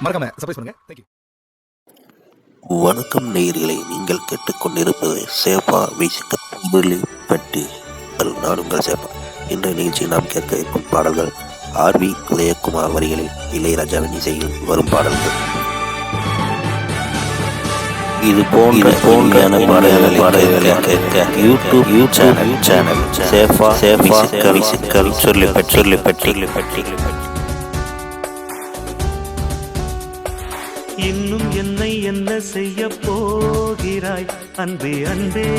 மறக்காம சர்ப்ரைஸ் பண்ணுங்க. தேங்க்யூ. வணக்கம் நேயர்களே, நீங்கள் கேட்டுக்கொண்டிருப்பது சேஃபா மியூசிக் தமிழை பற்றி. நான் உங்கள் சேஃபா. இன்றைய நிகழ்ச்சியில் நாம் கேட்க இருக்கும் பாடல்கள் ஆர்.வி. உதயகுமார் வரிகளில் இளையராஜாவின் இசையில் வரும் பாடல்கள். இது போன்ற பாடல்களை கேட்க யூடியூப் சேனல் சேஃபா மியூசிக்கல் சொல்லி பெற்றி. இன்னும் என்னை என்ன செய்ய போகிறாய் அன்பே அன்பே,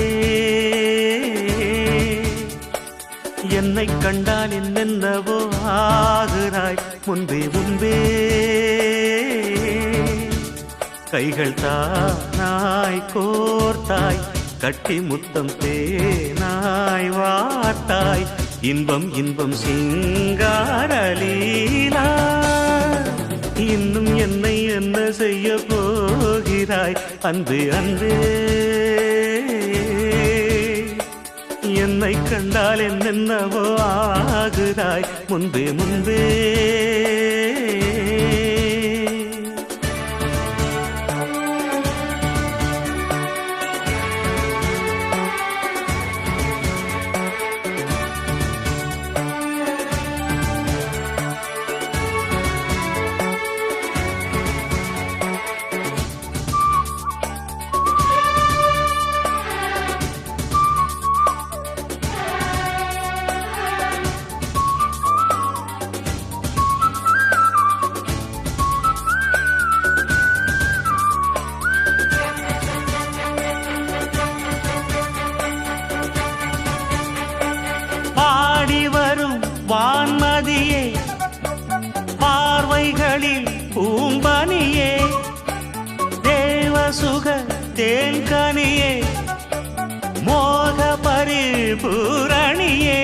என்னை கண்டால் என்னென்னவோ ஆகிறாய் முன்பே முன்பே. கைகள் தானாய் கோர்த்தாய், கட்டி முத்தம் தேனாய் வார்த்தாய், இன்பம் இன்பம் சிங்காரலீலா. இன்னும் என்னை என்ன செய்ய போகிறாய் அன்பே அன்பே, என்னை கண்டால் என்னென்னவோ ஆகிறாய் முன்பே முன்பே. வான்மதியே, பார்வைகளில் பூம்பனியே, தேவசுக தேன்கனியே, மோக பரிபூரணியே,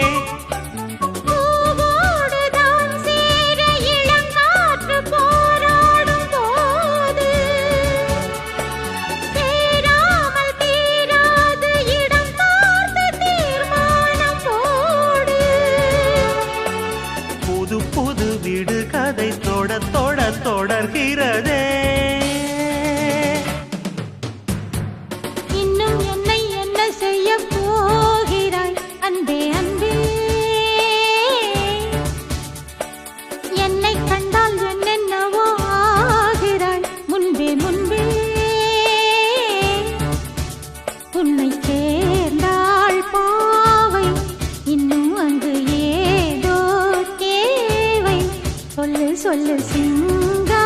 புது வீடு கதை தொடர்கிறதே. இன்னும் என்னை என்ன செய்ய போகிறாய் அன்பே அன்பே, என்னை கண்டால் என்னென்னவோ ஆகிறாய் முன்பே முன்பே. உன்னை சேர்ந்தாள் பாவை, இன்னும் அங்கு ஏதோ தேவை, சொல்லு சொல்லு சிங்காரவேலா.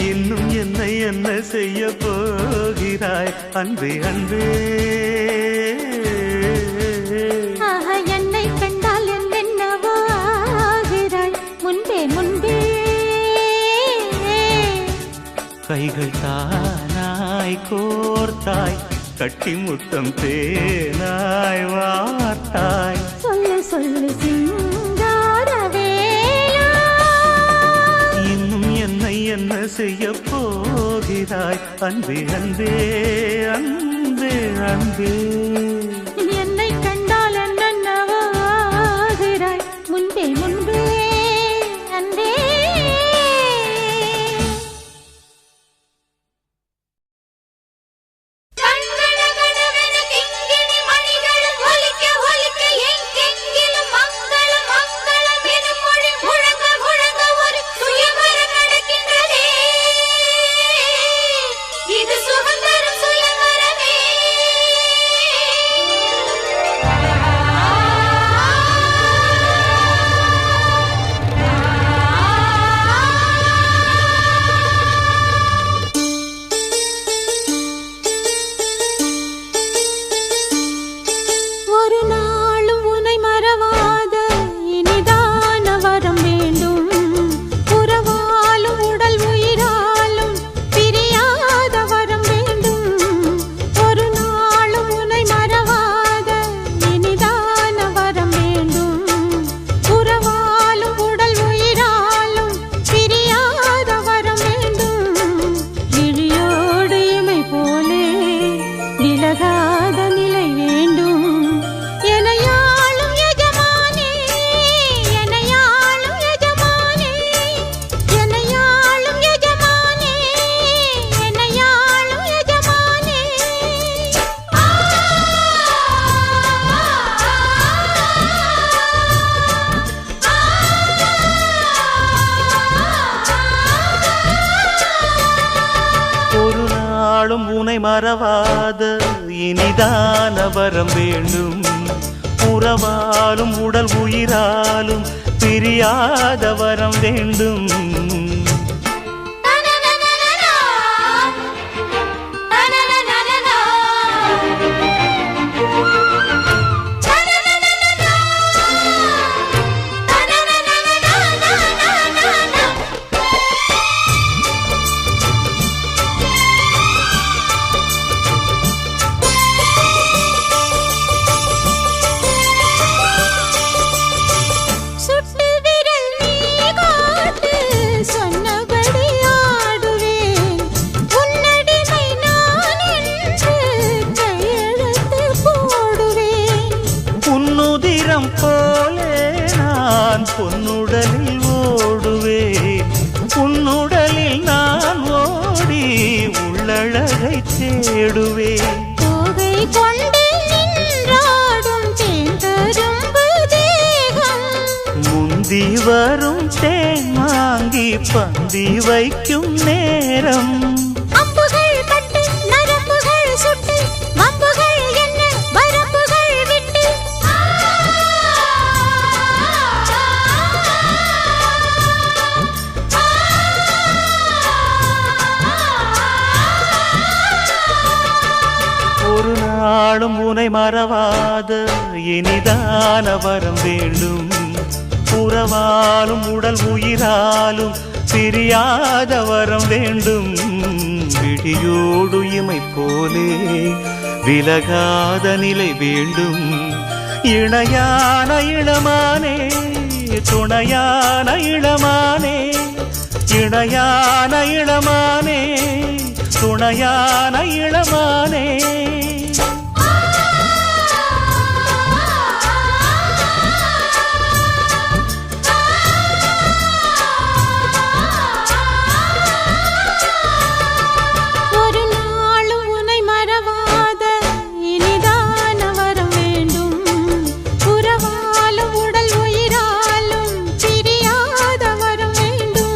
இன்னும் என்னை என்ன செய்ய போகிறாய் அன்பே அன்பே, என்னை கண்டால் என்னென்னவோ ஆகிறாய் முன்பே முன்பே. கைகள் தானாய் கோர்த்தாய், கட்டி முத்தம் தேனாய் வார்த்தாய், சொல்லு சொல்லு சிங்காரவேலா. இன்னும் என்னை என்ன செய்ய போகிறாய் அன்பே அன்பே அன்பே அன்பே. என்னை கண்டால் என்னென்னவோ ஆகிறாய் முன்பே முன்பே அன்பே. கண்கள் நாளும் உனை மறவாத இனிதான வரம் வேண்டும். உறவாலும் உடல் உயிராலும் பிரியாத வரம் வேண்டும். போலே நான் பொன்னுடலில் ஓடுவேன். உன்னுடலில் நான் ஓடி உள்ளழகை தேடுவேன். தோகை கொண்டு நின்றாடும் தேந்தரும்பு தேகம், முந்தி வரும் தேன் வாங்கி பந்தி வைக்கும் நேரம். அம்புகள் பட்டு நரம்புகள் சுட்டு வம்புகள் என்ன வரம்புகள் விட்டு ஒரு நாளும் உனை மறவாத இனிதான வரம் வேண்டும். உறவாலும் உடல் உயிராலும் பிரியாத வரம் வேண்டும். விடியோடு இமை போலே விலகாத நிலை வேண்டும். இணையான இளமானே துணையான இளமானே, இணையான இளமானே துணையான இளமானே. ஒரு நாளும் உனை மறவாத இனிதான வரம் வேண்டும். உறவாலும் உடல் உயிராலும் பிரியாத வரம் வேண்டும்.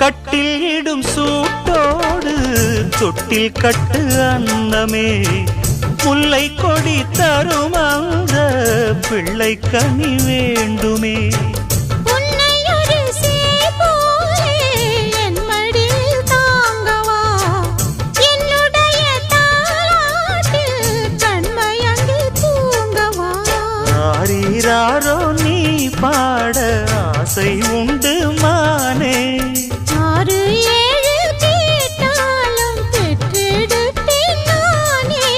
கட்டில் இடும் சூட்டோடு தொட்டில் கட்டு அன்னமே, முல்லை கொடி தரும் அந்த பிள்ளை கனி வேண்டுமே. உன்னை ஒரு சேய் போலே என் மடியில் தாங்கவா, என்னுடைய தாலாட்டில் கண்மயங்கி தூங்கவா. ஆரீராரோ நீ பாட ஆசை உண்டு மானே. 6 7 கேட்டாலும் பெற்றெடுப்பேன் நானே.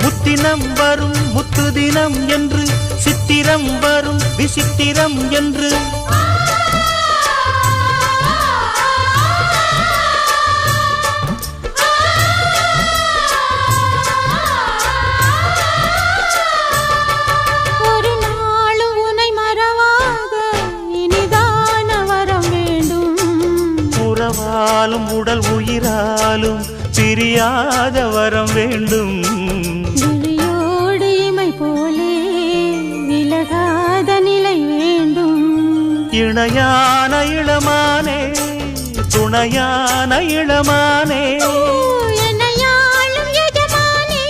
முத்தினம் வரும் முத்து தினம் என்று, சித்திரம் வரும் விசித்திரம் என்று. ஒரு நாளும் உனை மறவாத இனிதான வரம் வேண்டும். உறவாலும் உடல் உயிராலும் பிரியாத வரம் வேண்டும். விழியோடு இமை போலே விலகாத நிலை வேண்டும். இணையான இளமானே துணையான இளமானே. என்னையாளும் எஜமானே,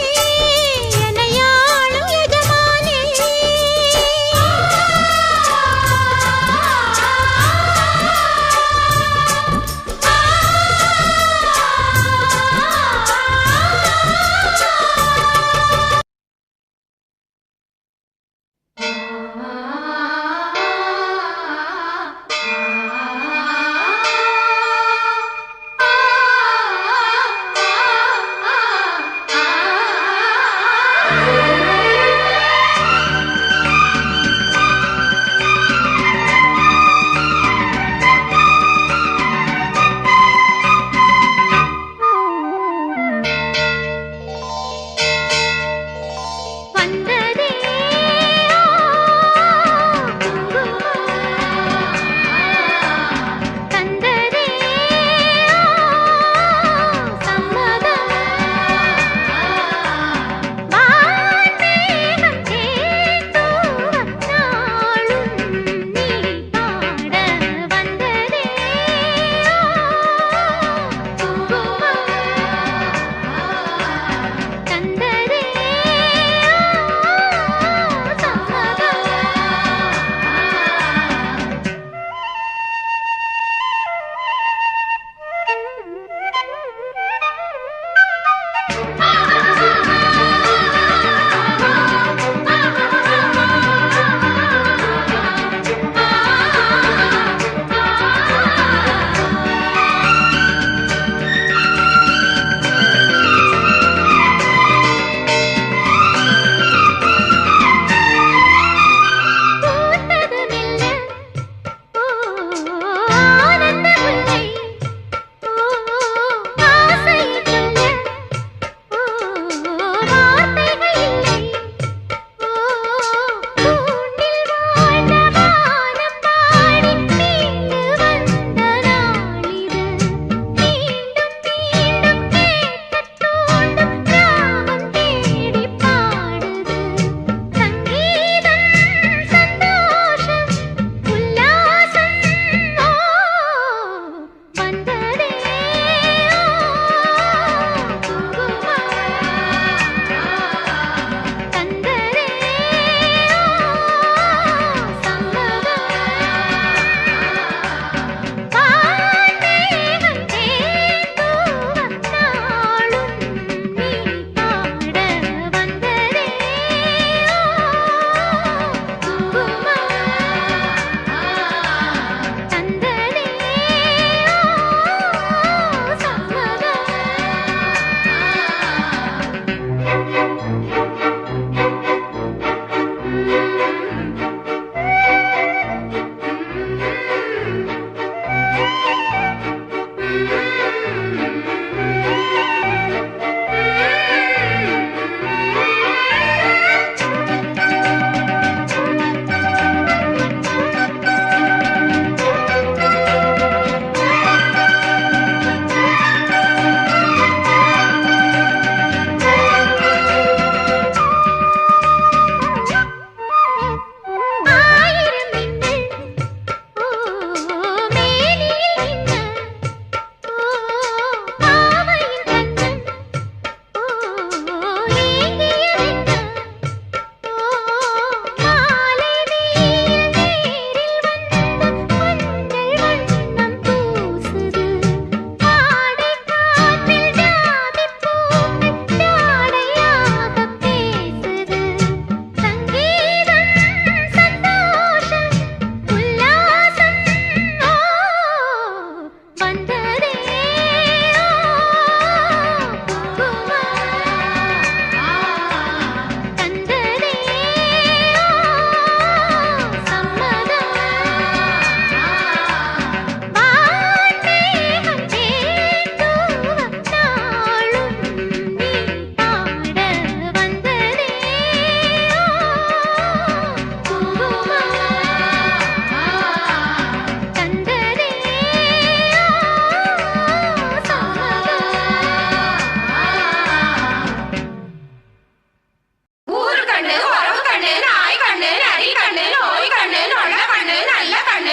என்னையாளும் எஜமானே.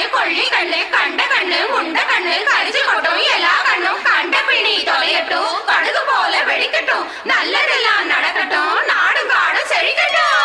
கண்ணு கொள்ளி கண்ணு கண்ட கண்ணு முண்ட கண்ணு கரிச்சு கொட்டும் எல்லா கண்ணும் கண்ட பிணி தொலையட்டும் கடுகு போல வெடிக்கட்டும் நல்லதெல்லாம் நடக்கட்டும் நாடும் காடும் செழிக்கட்டும்.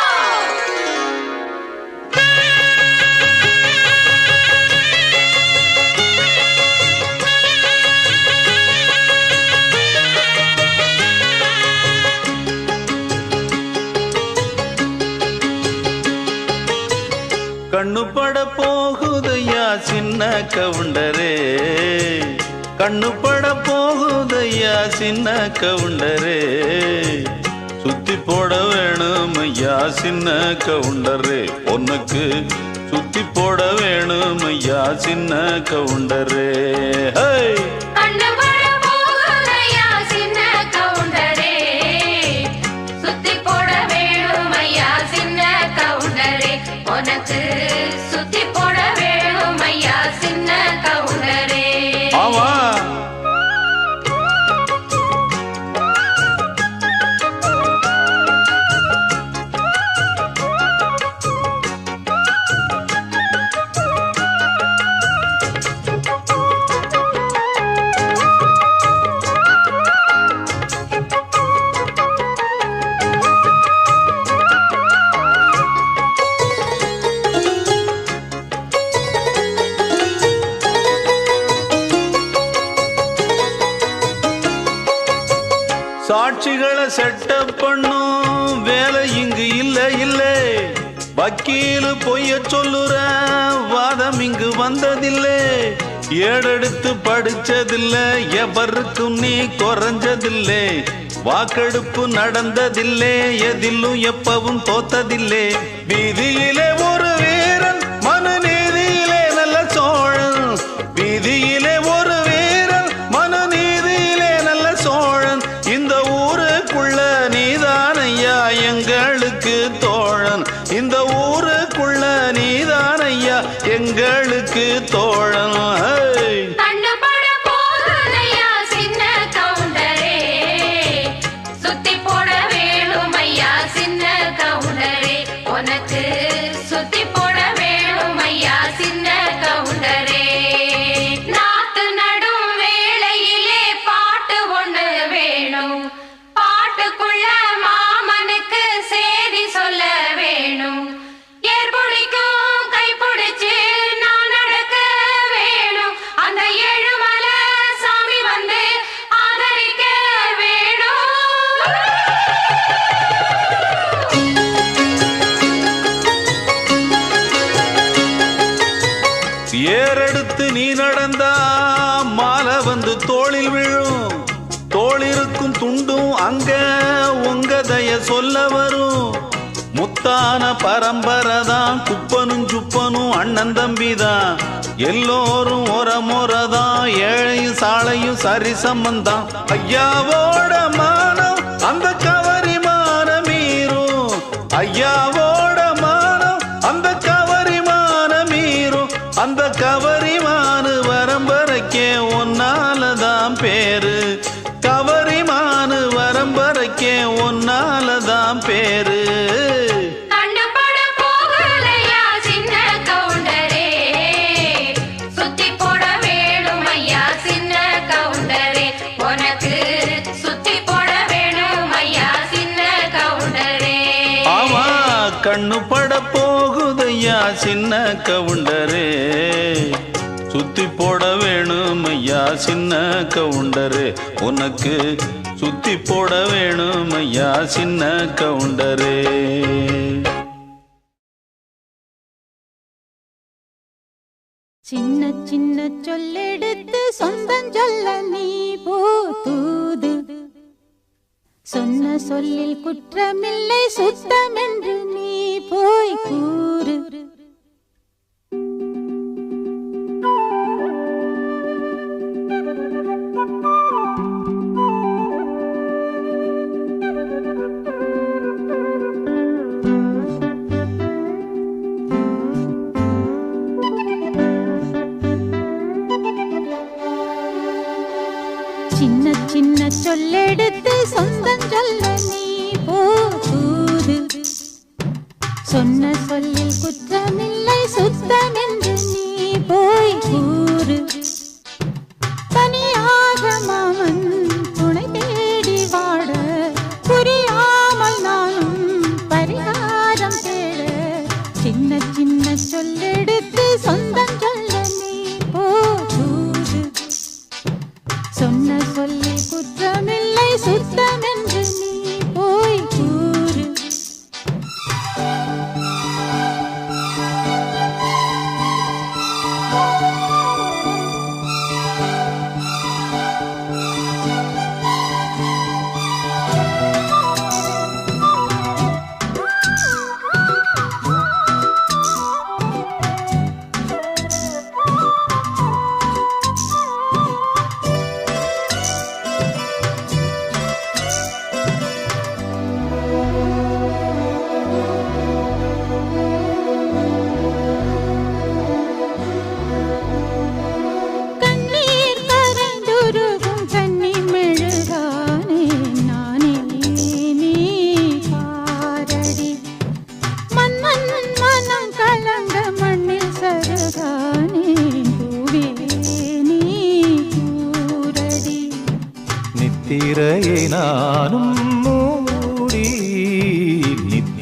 கண்ணு பட போகுதையா சின்ன கவுண்டரே, கண்ணு பட போகுதையா சின்ன கவுண்டரே, சுத்தி போட வேணும் ஐயா சின்ன கவுண்டரே, உனக்கு சுத்தி போட வேணும் ஐயா சின்ன கவுண்டரே. உனக்கு சுத்தி போட வேணும் ஐயா சின்ன கவுண்டரே. ஆமா சாட்சிகளை செட்டப் பண்ணும் வேலை இங்கு இல்ல இல்ல, வக்கீலு பொய்ய சொல்லுற வாதம் இங்கு வந்ததில்லை, ஏடெடுத்து படிச்சதில்லை எவருக்கும் நீ குறைஞ்சதில்லை, வாக்கெடுப்பு நடந்ததில்லை எதிலும் எப்பவும் தோத்ததில்லை, வீதியிலே ஒரு வீரன் மனு நீதியிலே நல்ல சோழன், வீதியிலே ஒரு வீரன் மனு நீதியிலே நல்ல சோழன், இந்த ஊருக்குள்ள நீதானையா எங்களுக்கு தோழன், இந்த ஊருக்குள்ள நீதானையா எங்களுக்கு தோழன். உனக்கு சுத்தி போட வேணும் ஐயா சின்ன கவுண்டரே. நாத்து நடும் வேளையிலே பாட்டு ஒண்ணு வேணும், பாட்டுக்குள்ள மாமனுக்கு செய்தி சொல்ல வேணும், ஏற்புடிக்கும் கைப்பிடிச்சு நான் நடக்க வேணும், அந்த ஏழுமலை சாமி வந்து ஆதரிக்க வேணும். ஏறெடுத்து நீ நடந்தா மாலை வந்து தோளில் விழும், தோளிருக்கும் துண்டும் அங்க உங்க தய சொல்ல வரும், முத்தான பரம்பரைதான் குப்பனும் சுப்பனும் அண்ணன் தம்பிதான், எல்லோரும் ஒரு முறைதான் ஏழையும் சாலையும் சரி சம்பந்தான், ஐயாவோட மானம் அந்த கவரி மானம் மீறும், ஐயாவோட மானம் அந்த கவரி மானம் மீறும், அந்த கவரிமானு வரம்பரைக்கே ஒன்னாலதான் பேரு, கவரிமானு வரம்பரைக்கே ஒன்னாலதான் பேரு. கண்டுபட போகலையா சின்ன கவுண்டரே, சுத்தி போட வேணும் ஐயா சின்ன கவுண்டரே, உனக்கு சுத்தி போட வேணும் ஐயா சின்ன கவுண்டரே. ஆமா கண்ணு பட போகுதையா சின்ன கவுண்டரே, சுத்தி போட வேணும் ஐயா சின்ன கவுண்டரே, உனக்கு சுத்தி போட வேணும் ஐயா சின்ன கவுண்டரே. சின்ன சின்ன சொல்லெடுத்து சொந்தம் சொல்ல நீ போதூது, சொன்ன சொல்லில் குற்றமில்லை சுத்தம் என்று நீ போய் கூறு, சின்ன சின்ன சொல்லெடுத்து சொந்தம் சொல்ல நீ போதூது, சொன்ன சொல்லில் குற்றமில்லை சுத்தம் என்று நீ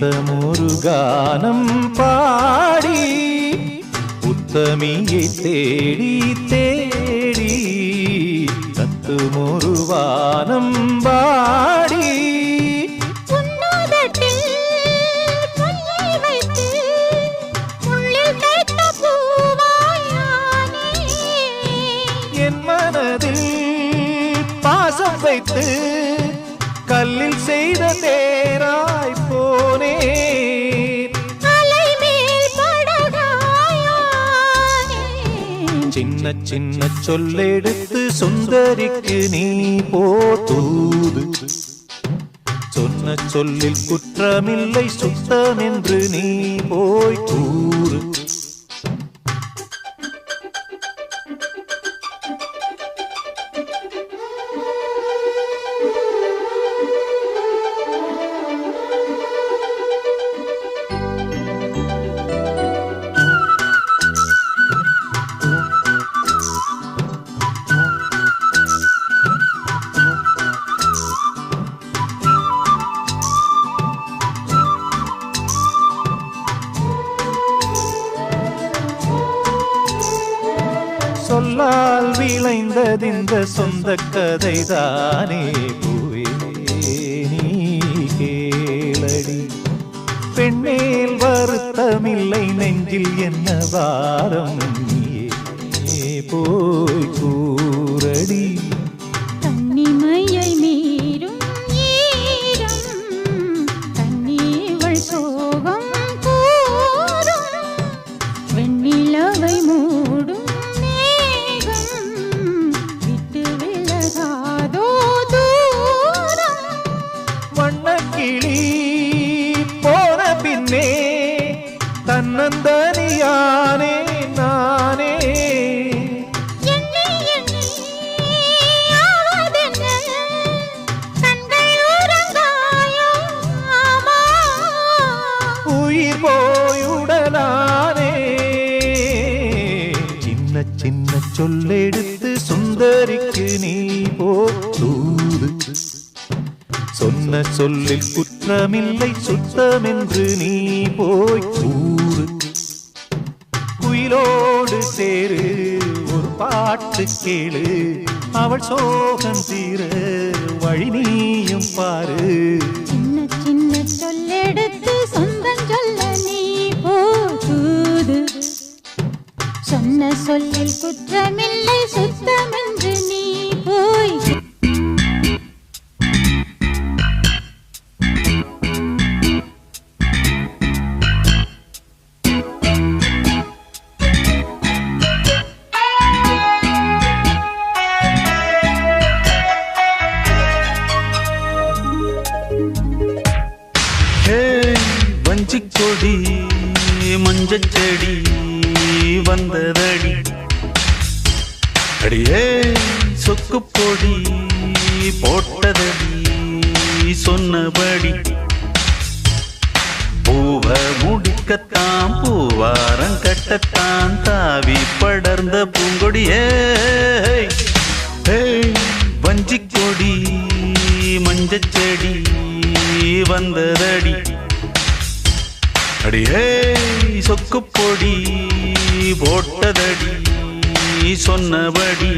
நித்தமொரு கானம் பாடி உத்தமியை தேடி தேடி தத்துமொரு வானம் பாடி என் மனதில் பாசம் வைத்து கல்லில் செய்த தேராய் போனே சின்ன சின்ன சொல்லெடுத்து சுந்தரிக்கு நீ போதூது சொன்ன சொல்லில் குற்றமில்லை சுத்தம் என்று நீ போய் கூறு சொல்லால் விளைந்ததிந்த சொந்த கதைதானே பூவே நீ கேளடி பெண்ணேல் வருத்தமில்லை நெஞ்சில் என்ன வாரம் நீயே போய் கூறடி தன்னிமையை மீறும் ஈரம் தன்னிவள் சோகம் கூறும் வெண்ணிலவை மூடும் போன பின்னே தன்னந்தனியானே நானே உயிர் போயுடலானே சின்ன சின்ன சொல்லெடுத்து சுந்தரிக்கு நீ போதூது சொன்ன சொல்லில் குற்றமில்லை சுத்தமென்று நீ போய் கூறு குயிலோடு சேரு ஒரு பாட்டு கேளு அவள் சோகம் தீர வழி நீயும் பாரு சின்ன சின்ன சொல்லெடுத்து சொந்தம் சொல்ல நீ போதூது சொன்ன சொல்லில் குற்றமில்லை சுத்தமென்று நீ போய் வஞ்சிக்கொடி மஞ்சச்செடி வந்ததடி அடியே சொக்கு பொடி போட்டதடி சொன்னபடி பூவ முடிக்கத்தான் பூவாரம் கட்டத்தான் தாவி படர்ந்த பூங்கொடியே வஞ்சிக்கொடி மஞ்சச்செடி வந்ததடி அடியே சொக்கு பொடி போட்டதடி சொன்னபடி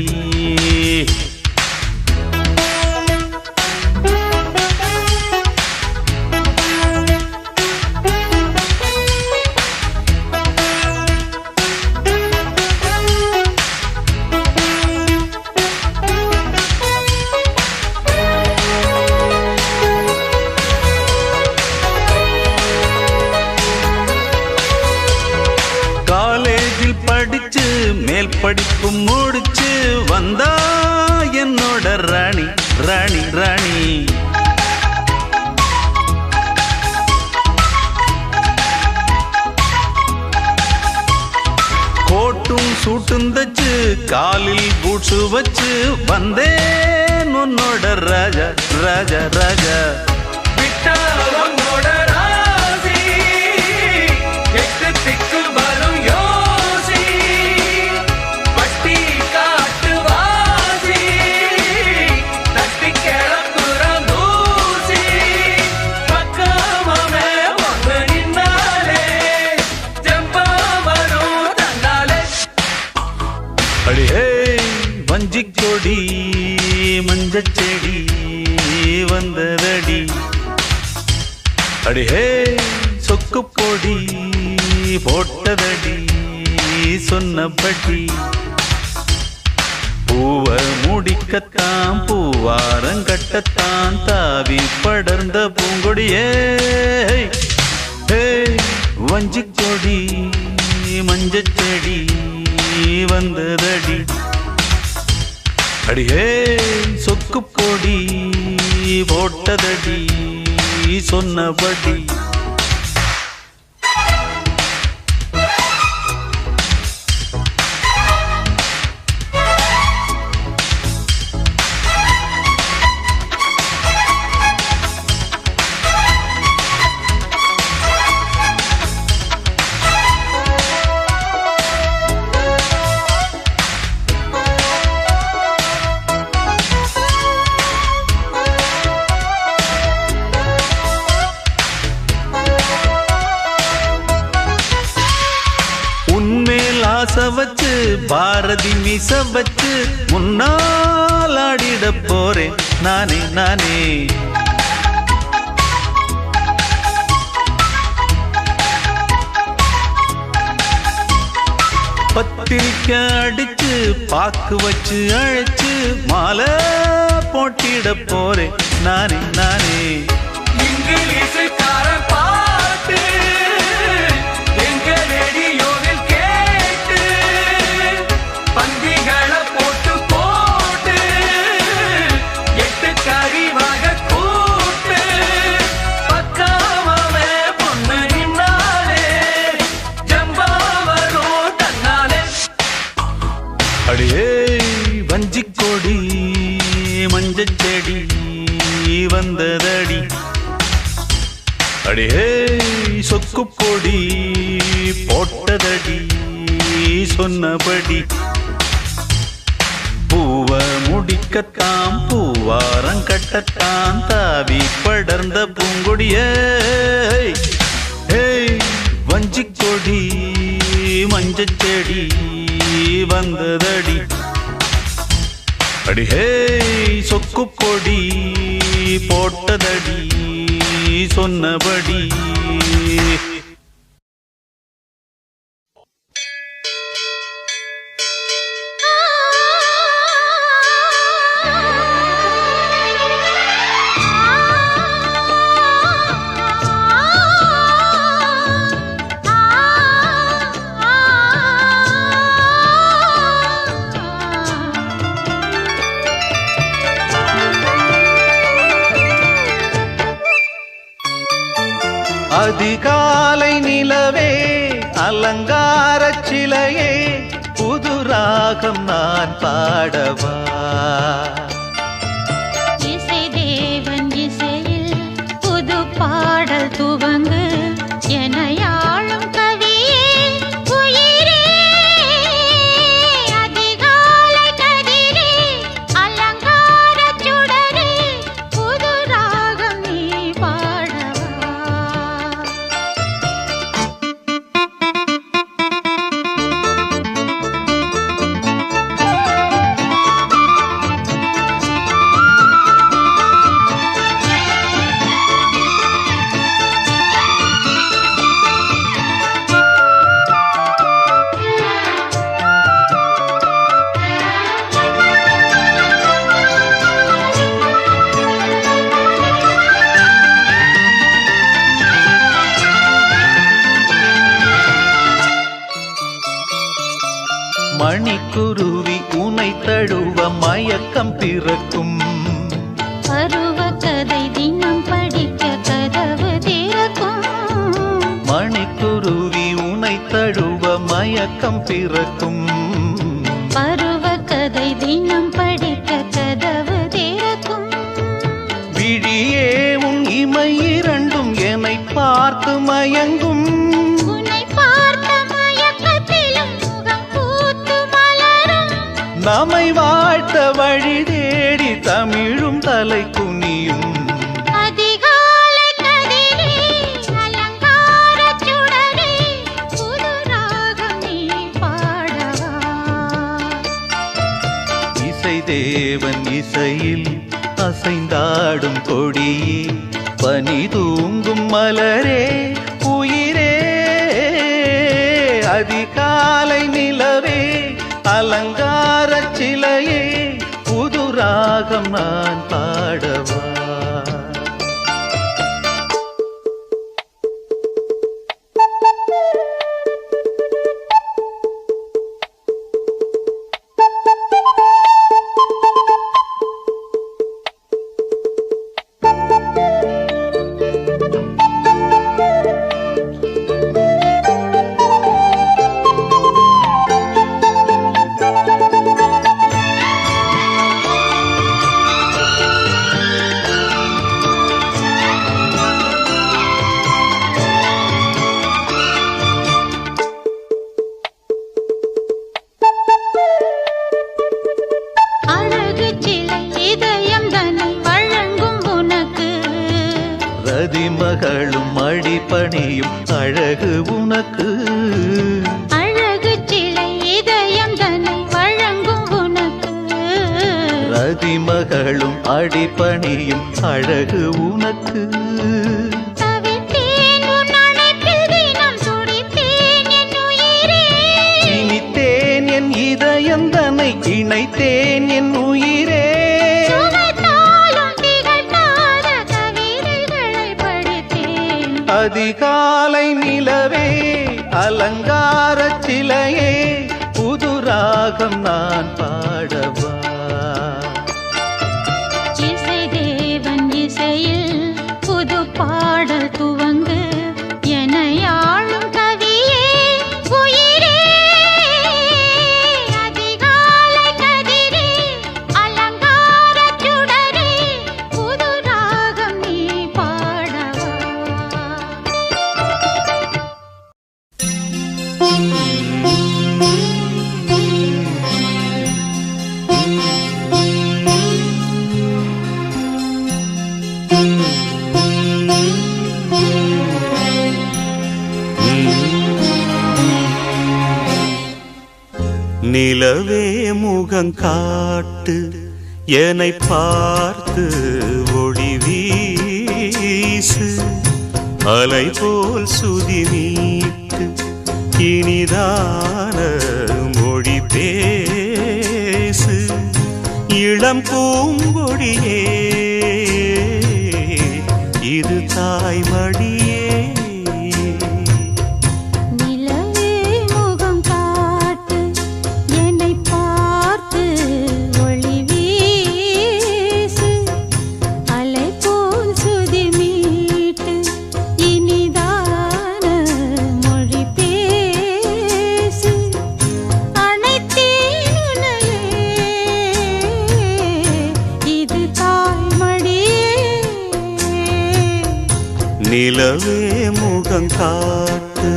மேல் படிப்பு முடிச்சு வந்தா என்னோட ராணி ராணி ராணி கோட்டும் சூட்டும் தச்சு காலில் பூட்ஸு வச்சு வந்தேன் உன்னோட ராஜா ராஜா ராஜா விட்டா உன்னோட ராசி எட்டு திக்கு வரும் யோசி பட்டி காட்டு வாசி தட்டி கிளப்புற தூசி பக்கமே அடியே சொக்கு பொடி போட்டதடி சொன்னபடி பூவ முடிக்கத்தான் பூவாரங்கட்டத்தான் தாவி படர்ந்த பூங்கொடியே வஞ்சி கொடி மஞ்சச்செடி வந்ததடி அடியே சொக்கு பொடி போட்டதடி சொன்னபடி வச்சு பாரதி மீச வச்சு முன்னால் ஆடிட போறேன் நானே நானே பத்திரிக்கை அடிச்சு பாக்கு வச்சு அழைச்சு மாலை போட்டிட போறேன் நானே நானே இங்கிலீஷுக்கார பாட்டு எங்க ரேடியோவில் கேட்டு பந்திகளை போட்டு போட்டு எட்டு கறிவாக கூட்டு பக்காமவே பொண்ணு நின்னாலே ஜம்பாவரோ தன்னாலே அடியே வஞ்சி கொடி மஞ்சச்செடி வந்ததடி அடியே சொக்கு பொடி போட்டதடி சொன்னபடி பூவ முடிக்கத்தான் பூவாரங்கட்டத்தான் தாவி படர்ந்த பூங்கொடியே வஞ்சி கொடி மஞ்சச்செடி வந்ததடி அடியே சொக்கு பொடி போட்டதடி சொன்னபடி அதிகாலை நிலவே அலங்கார சிலையே புது ராகம் நான் பாடவா இசை தேவன் இசையில் புது பாடல் துவங்கு எனையாளும் கவியே உயிரே அதிகாலை கதிரே அலங்கார சுடரே புது ராகம் நீ பாடவா மணிக்குருவி உனை தழுவ மயக்கம் பிறக்கும் பருவ கதை தினம் படிக்க கதவு திறக்கும் மணிக்குருவி உனை தழுவ மயக்கம் பிறக்கும் பருவ கதை தினம் படிக்க கதவு திறக்கும் விழியே உன் இமை இரண்டும் என்னை பார்த்து மயங்கும் உன்னை பார்த்த மயக்கத்திலும் முகம் பூத்து மலரும் நம்மை வாழ்த்த வழி தேடி தமிழும் தலை குனியும் அதிகாலை கதிரே அலங்கார சுடரே புது ராகம் நீ பாடவா இசை தேவன் இசையில் அசைந்தாடும் கொடியே பனி தூங்கும் மலரே உயிரே அதிகாலை நிலவே அலங்கார சிலையே புது ராகம் நான் பாடவா மகளும் அடிபணியும் அழகு உனக்கு அழகு சிலை இதயம் தன்னை வழங்கும் உனக்கு ரதிமகளும் அடிபணியும் அழகு உனக்கு இனித்தேன் என் இதயம் தன்னை இணைத்தேன் என் உயிரே அதிகாலை நிலவே அலங்கார சிலையே புது ராகம் நான் பாடவா இசை தேவன் இசையில் புது பாடல் துவங்கு என யாழும் கவியே உயிரே அதிகாலை கதிரே அலங்கார சுடரே புது ராகம் நீ பாடவா நிலவே முகம் காட்டு என்னை பார்த்து ஒளி வீசு அலை போல் சுதி மீட்டு இனிதான மொழி பேசு இளம் பூங்கொடியே இது தாய்மடியே நிலவே முகம் காட்டு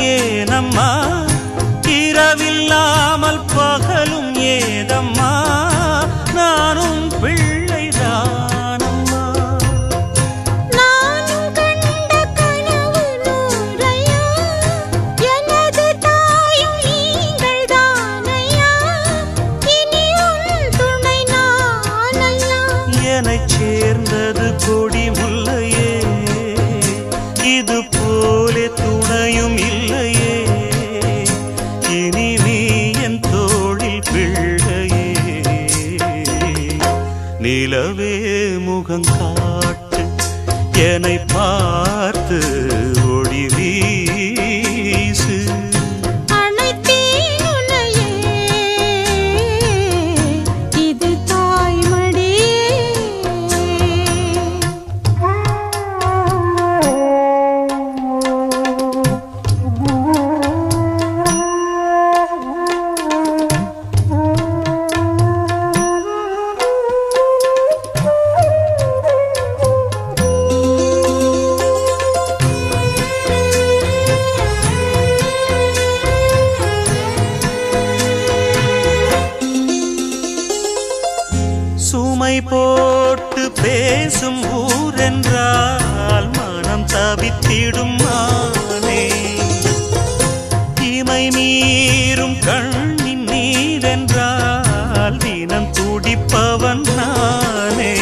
ஏனம்மா இரவில்லாமல் பகலும் ஏதம்மா நானும் பிள்ளைதானம்மா நானும் கண்ட கனவு நூறையா எனது தாயும் நீங்கள் தானையா இனி உன் துணை நானையா என்னைச் சேர்ந்தது கொடி முல்லையே இது போலே துணையும் இல்லையே இனி நீ என் தோளில் பிள்ளையே நிலவே முகம் காட்டு என்னை பார்த்து ஒளி வீசு அனைத்தேன் உன்னையே போட்டு பேசும் ஊரென்றால் மனம் தவித்திடும் மானே. இமை மீறும் கண்ணின் நீரென்றால் தினம் துடிப்பவன் நானே.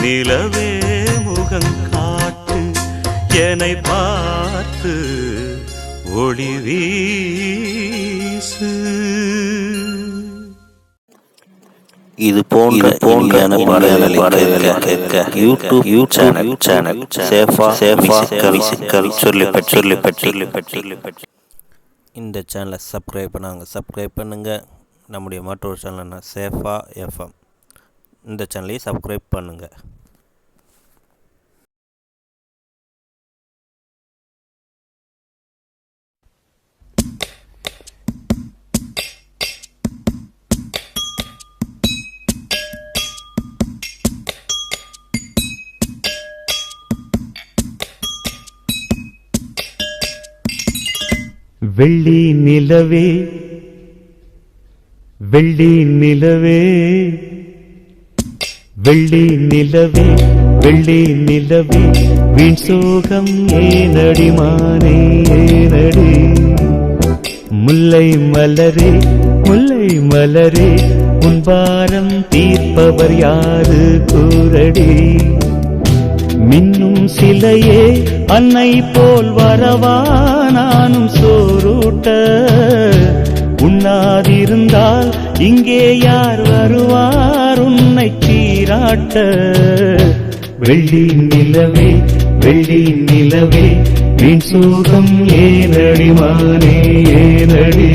நிலவே முகம் காட்டு என்னை பார்த்து ஒளி வீசு. இது போன்ற பாடல்களை கேட்க யூடியூப் சேனல் சேஃபா சொல்லிப்பட்டி. இந்த சேனலை சப்ஸ்கிரைப் பண்ணுங்க. நம்முடைய மற்றொரு சேனல்னா சேஃபா எஃப்எம். இந்த சேனலையும் சப்ஸ்கிரைப் பண்ணுங்கள். வெள்ளி நிலவே வெள்ளி நிலவே வெள்ளி நிலவே வெள்ளி நிலவே வீண் சோகம் ஏனடி மானே ஏனடி. முல்லை மலரே முல்லை மலரே உன் பாரம் தீர்ப்பவர் யாரு கூரடி. மின்னும் சிலையே அன்னை போல் வரவா நானும் சோறுட்ட. உண்ணாதிருந்தால் இங்கே யார் வருவார் உன்னை சீராட்ட. வெள்ளி நிலவே வெள்ளி நிலவே வீண் சோகம் ஏனடி மானே ஏனடி.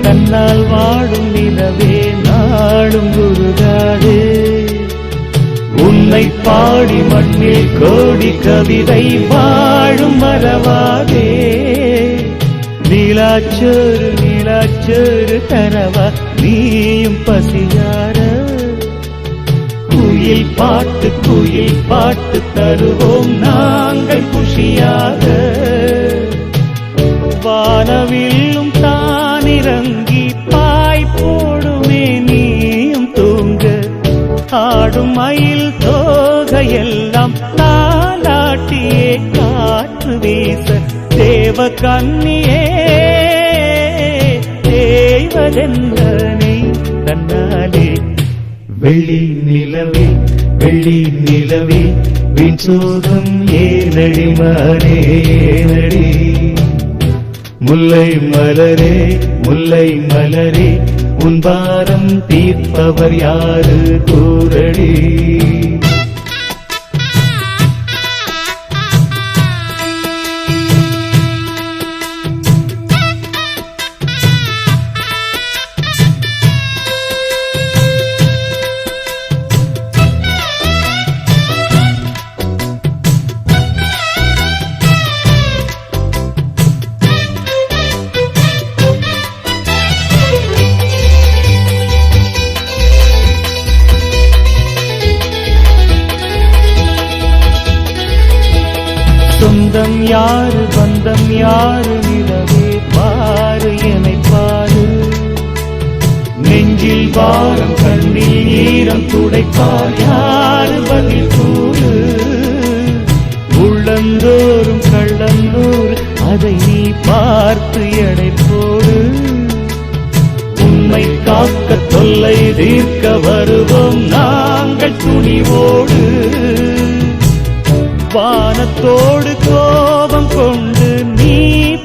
கண்ணால் வாடும் நிலவே நாடும் குருகாதே. உன்னை பாடி மண்ணில் கோடி கவிதை வாழும் மறவாதே. நீலாச்சோறு நீலாச்சோறு தரவா நீயும் பசியார. குயில் பாட்டு தருவோம் நாங்கள் குஷியாக. வானவில்லும் தானிறங்கி பாய் போடுமே நீயும் தூங்க. ஆடும் மயில் தோகையெல்லாம் தாலாட்டியே காற்று வீச. தேவ கன்னியே தேய்வதென்னே தன்னாலே. வெள்ளி நிலவே வெள்ளி நிலவே வீண் சோகம் ஏனடி மானே ஏனடி. முல்லை மலரே முல்லை மலரே உன் பாரம் தீர்ப்பவர் யாரு கூரடி. யாரு நிலவே பாரு என்னை பாரு, நெஞ்சில் வாரம் கண்ணில் ஈரம் துடைப்பார் யாரு பதில் கூறு, உள்ளந்தோறும் கள்ளந்தோறும் அதை நீ பார்த்து எடை போடு, உண்மை காக்க தொல்லை தீர்க்க வருவோம் நாங்கள் துணிவோடு, வானத்தோடு கோபம் கொண்டு நீ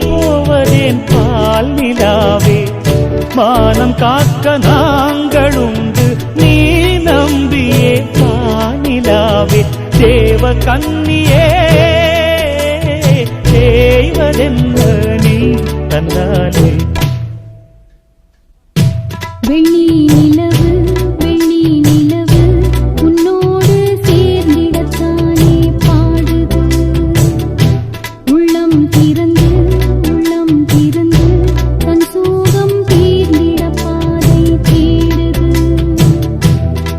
போவதேன் பால் நிலாவே, மானம் காக்க நாங்கள் உண்டு நீ நம்பியே பானிலாவே, தேவ கன்னியே தேய்வதென்ன நீ தந்தாலே. வெள்ளி நிலவு வெள்ளி நிலவு உன்னோடு சேர்ந்திடத்தானே பாடுது, உள்ளம் திறந்து தன் சோகம் தீர்ந்திட பாதை தேடுது,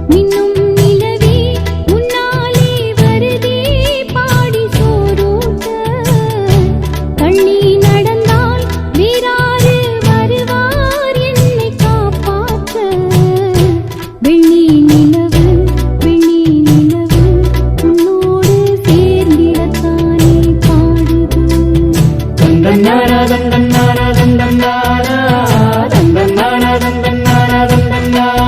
மின்னும் நிலவே உன்னாலே வருதே பாடி சோரோட்ட, தள்ளி நடந்தால் வேறாறு வருவார் என்னை காப்பாற்ற, வெள்ளி நிலவு உன்னோடு சேர்ந்திடத்தானே பாடுது. தந்தன்னாரா தந்தன்னாரா தந்தன்னாரா தந்தன்னாரா தந்தன்னாரா தந்தன்னாரா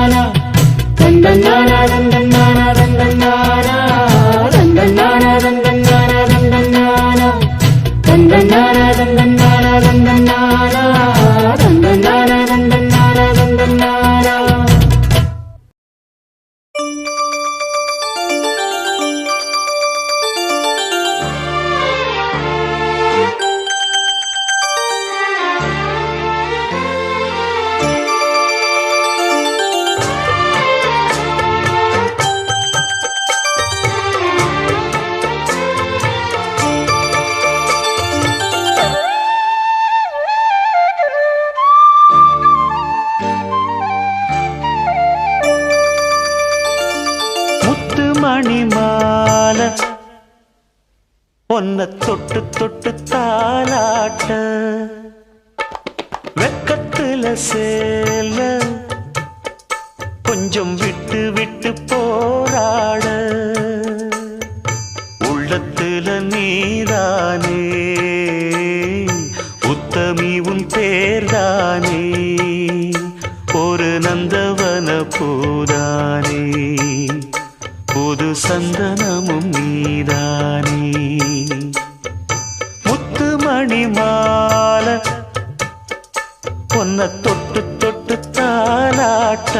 தந்தன்னாரா தந்தன்னாரா தந்தன்னாரா தந்தன்னாரா தந்தன்னாரா தந்தன்னாரா தந்தன்னாரா தந்தன்னாரா தந்தன்னாரா தந்தன்னாரா தந்தன்னாரா தந்தன்னாரா. முத்து மணி மாலை பொன்ன தொட்டு தொட்டு தாலாட்ட, வெக்கத்துல சேல கொஞ்சம் விட்டு விட்டு போராட, உள்ளத்துல நீதானே உத்தமி உன் பேர்தானே, ஒரு நந்தவன பூதானே புது சந்தனமும் நீதானே, முத்து மணி மாலை பொன்ன தொட்டு தொட்டு தாலாட்ட.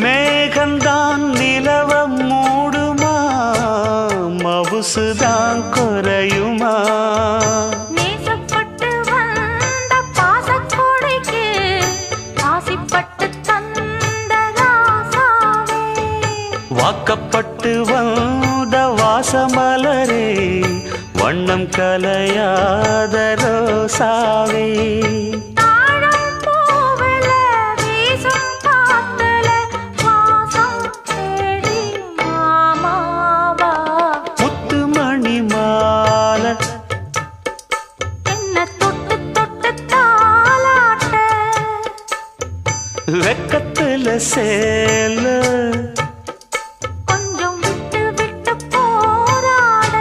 மேகந்தான் நிலவம் மூடுமா, மவுசுதான் குறையுமா, நேசப்பட்டு வந்த பாசக்கோடைக்கு ஆசிப்பட்டு தந்த ராசாவே, வாக்கப்பட்டு வந்த வாசமலரே வண்ணம் கலையாத ரோசாவே, தாழம் பூவுல வீசும் காத்துல வாசம் தேடி மாமாவா, முத்து மணி மாலை என்ன தொட்டு தொட்டு தாலாட்ட, வெக்கத்துல சேல கொஞ்சம் விட்டு விட்டு போராட,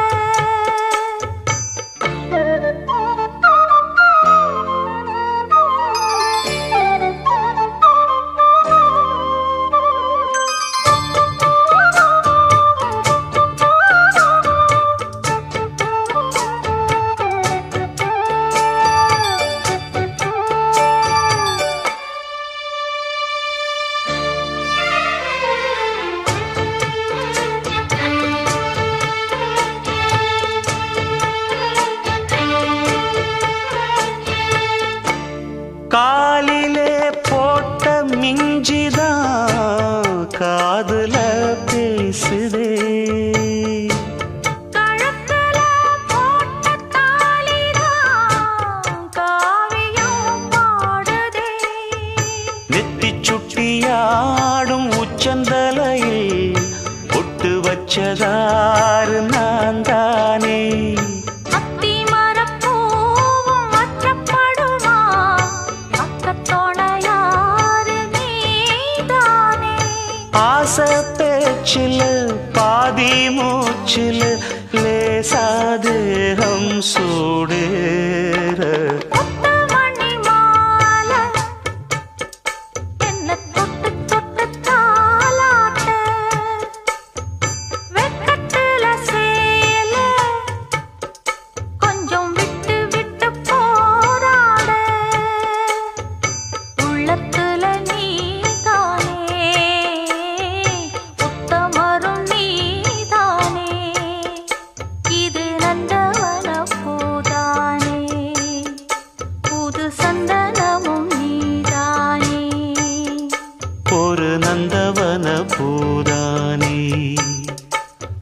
தேகம் சூடேற நந்தவன பூதானே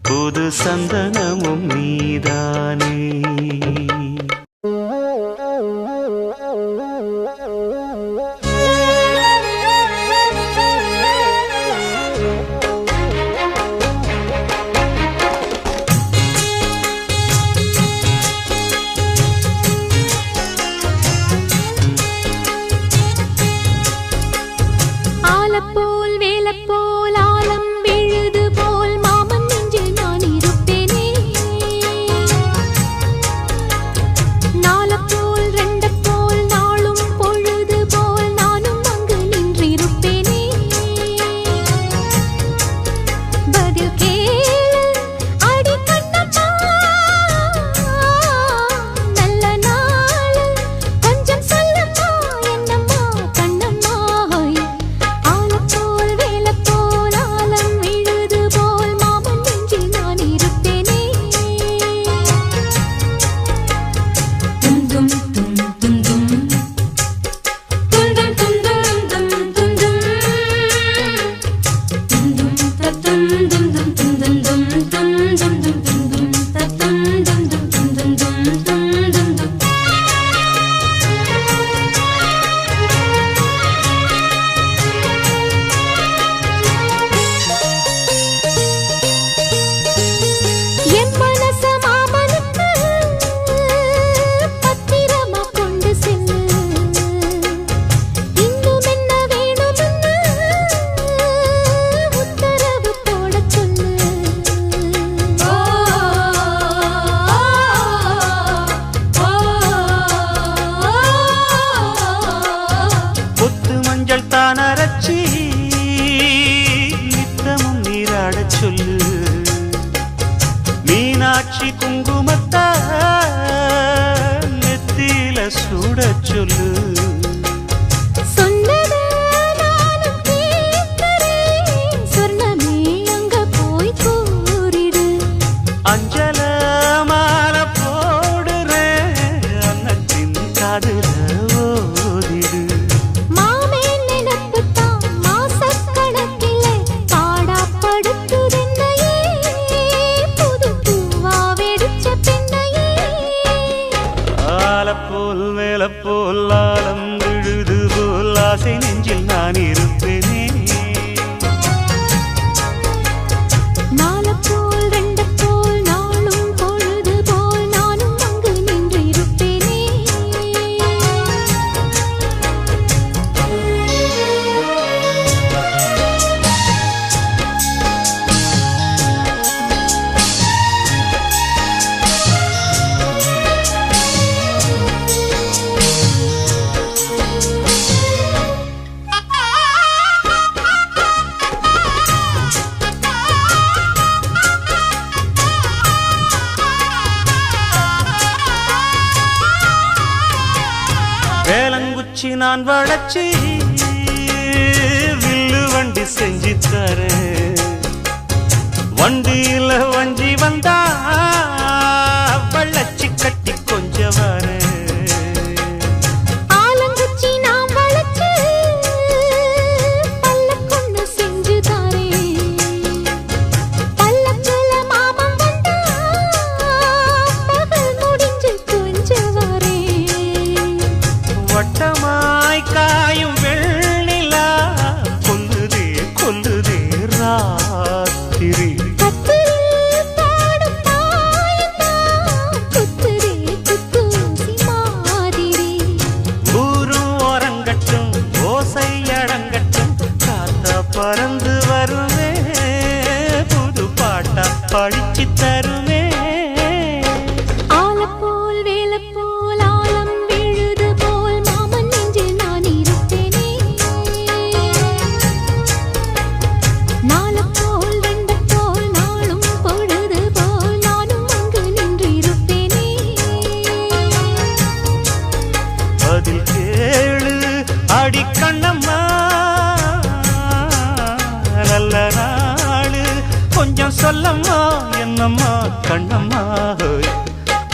புது சந்தனமும் நீதானே மீனாட்சி குங்குமத்த நெத்தியில சூட சொல்லு அஞ்சல மாலை போடுறேன் அன்னத்தின் காதுல ஓதிடு போல் மேல போல் ஆலம் விழுது போல் ஆசை நெஞ்சில் நான் இருப்பேனே நாலப்போல் ரெண்டு போல் நாளும் பொழுது போல் நானும் அங்கு நின்று இருப்பேனே வேலங்குச்சி நான் வளச்சி வில்லு வண்டி செஞ்சு தரேன் வண்டியில வஞ்சி வந்தா வள்ளச்சி கட்டி கொஞ்சம் வரேன் வட்டமாய் காயும் வெள்ளிலா கொல்லுதே கொல்லுதே ராத்திரி பாடும்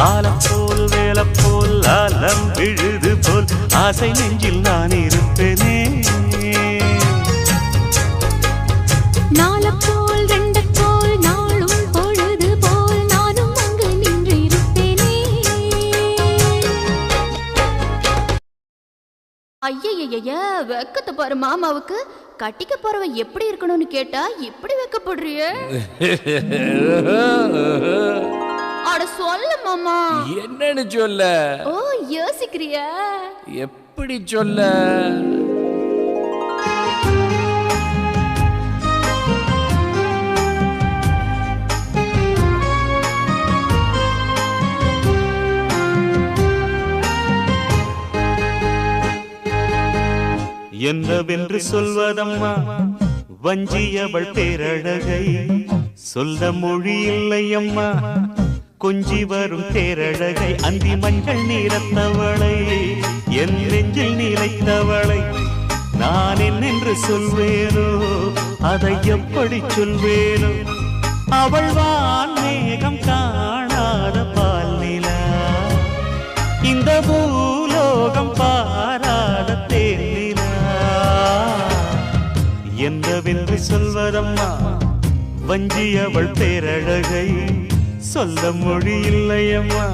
ஆலப்போல் வேலப்போல் ஆலம் விழுது போல் ஆசை நெஞ்சில் நான் இருப்பேனே. நாலப்போல் ரெண்டப்போல் நாளும் பொழுது போல் நானும் அங்கு நின்று இருப்பேனே. ஐயைய வெக்கத்தை பாரு மாமாவுக்கு. கட்டிக்க போறவன் எப்படி இருக்கணும்னு கேட்டா இப்படி வெக்கப்படுறிய? அட சொல்ல மாமா. என்னன்னு சொல்ல? ஓ யோசிக்கிறியா? எப்படி சொல்ல? என்னவென்று சொல்வதம்மா வஞ்சியவள் பேரழகை, சொல்ல மொழி இல்லையம்மா கொஞ்சி வரும் தேரழகை. அந்தி மஞ்சள் நீரத்தவளை, என் நெஞ்சில் நிலைத்தவளை நான் என்னென்று சொல்வேனோ, அதை எப்படி சொல்வேனோ. அவள் வான் மேகம் காணாத பால் நிலா, இந்த பூலோகம் பாராத தேனிலா. என்னவென்று சொல்வதம்மா வஞ்சியவள் பேரழகை, சொல்ல மொழி இல்லையம்மா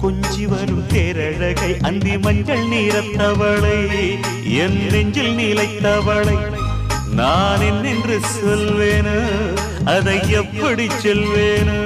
கொஞ்சி வரும் தேரழகை. அந்தி மஞ்சள் நீரத்தவளை, என் நெஞ்சில் நிலைத்தவளை நான் என்னென்று சொல்வேனோ, அதை எப்படி சொல்வேனோ.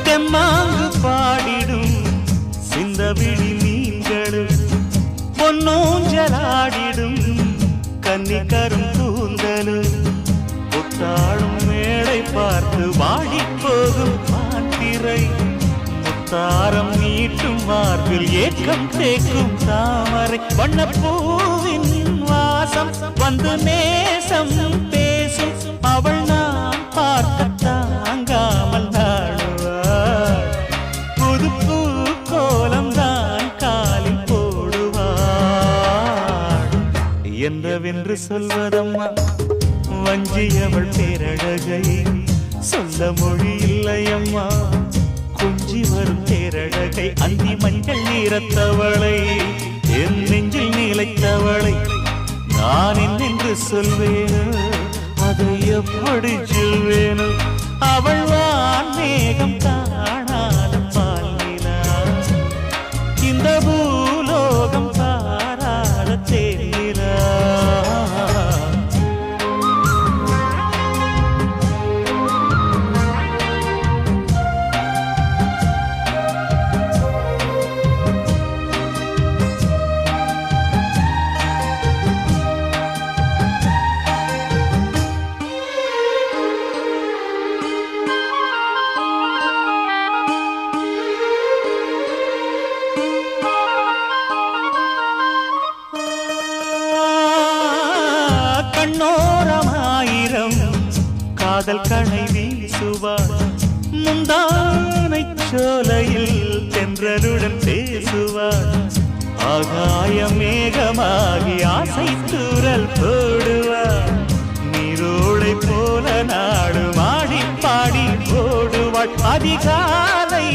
தெம்மாங்கு பாடிடும் சிந்தவிழி மீன்களும், பொன்னூஞ்சலாடிடும் கன்னிக்கரும் கூந்தலும், புத்தாளும் மேடை பார்த்து வாடிப்போகும் மாத்திரை, முத்தாரம் நீட்டும் மார்பில் ஏக்கம் தேக்கும் தாமரை, வண்ணப்பூவின் வாசம் வந்து நேசம் பேசும் அவள் நான் பார்க்க தாங்காமல் நாடுவாள். புதுப்பூ கோலம் தான் காலில் போடுவாள். என்னவென்று சொல்வதம்மா வஞ்சியவள் பேரழகை, சொல்ல மொழி இல்லையம்மா கொஞ்சி வரும் தேரழகை. அந்தி மஞ்சள் நீரத்தவளை, என் நெஞ்சில் நிலைத்தவளை நான் என்னென்று சொல்வேனோ, அதை எப்படி சொல்வேனோ. அவள் வான் மேகம் காணாத பால் நிலா, இந்த பூலோகம் பாராத தேனிலா. கண்ணோரமாயிரம் காதல் கணை வீசுவாள், முந்தானை சோலையில் தென்றலுடன் பேசுவாள். ஆகாய மேகமாகி ஆசை தூரல் போடுவாள், நீரோளை போல நாடு மாடி பாடி போடுவாள். அதிகாலை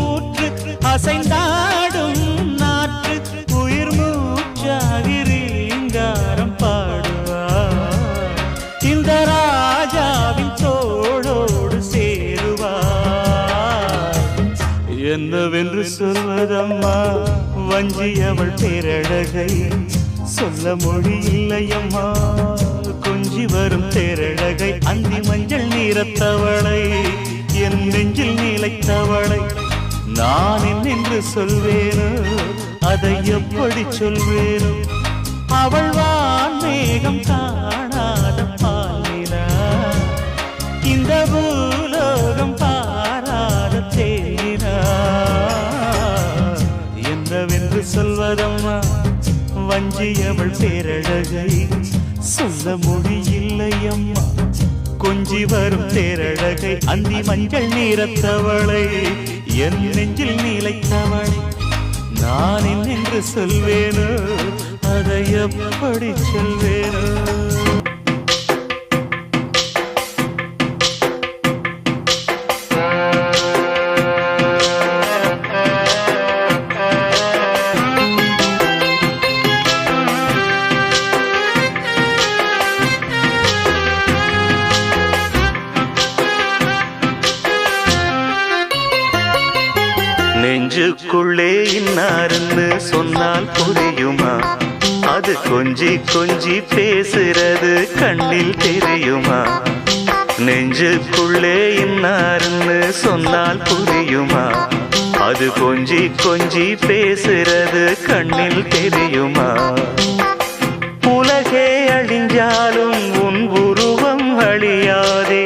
ஊற்று அசைந்தாடும் நாற்று, உயிர் மூச்சாகி ரீங்காரம் பாடுவாள். இந்த ராஜாவின் தோளோடு சேருவாள். என்னவென்று சொல்வதம்மா வஞ்சியவள் பேரழகை, சொல்ல மொழி இல்லையம்மா கொஞ்சி வரும் தேரழகை. அந்தி மஞ்சள் நீரத்தவளை, என் நெஞ்சில் நிலைத்தவளை நான் என்னென்று சொல்வேனோ, அதை எப்படி சொல்வேனோ. அவள் வான் மேகம் காணாத பால் நிலா, இந்த பூலோகம் பாராத தேனிலா. என்று சொல்வதம்மா வஞ்சியவள் பேரழகை சொல்ல மொழியில்லை அம்மா கொஞ்சி வரும் தேரழகை அந்தி மஞ்சள் நீரத்தவளை என் நெஞ்சில் நீலைத்தவளை நான் என்று சொல்வேனோ அதை எப்படி சொல்வேனோ நெஞ்சுக்குள்ளே இன்னாருன்னு சொன்னால் புரியுமா அது கொஞ்சி கொஞ்சி பேசுறது கண்ணில் தெரியுமா நெஞ்சுக்குள்ளே இன்னாருன்னு சொன்னால் புரியுமா அது கொஞ்சி கொஞ்சி பேசுறது கண்ணில் தெரியுமா உலகே அழிஞ்சாலும் உன் உருவம் அழியாதே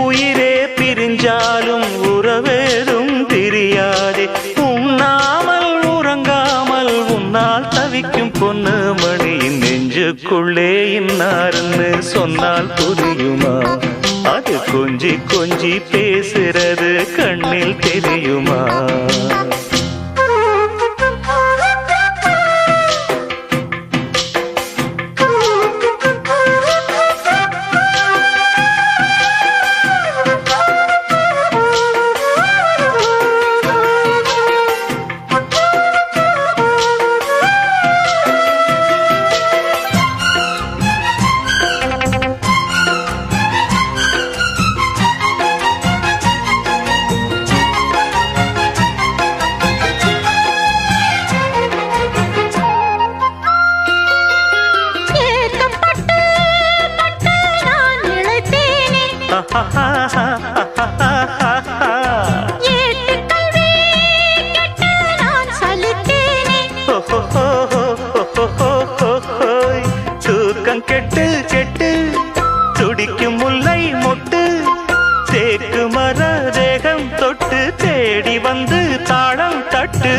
உயிரே பிரிஞ்சாலும் உறவேதும் பிரியாதே உண்ணாமல் உறங்காமல் உன்னால் தவிக்கும் பொண்ணு மணியின் நெஞ்சுக்குள்ளே இன்னாருன்னு சொன்னால் புரியுமா அது கொஞ்சி கொஞ்சி பேசுறது கண்ணில் தெரியுமா தூக்கம் கெட்டு கெட்டு துடிக்கும் முல்லை மொட்டு தேக்கு மர தேகம் தொட்டு தேடி வந்து தாளம் தட்டு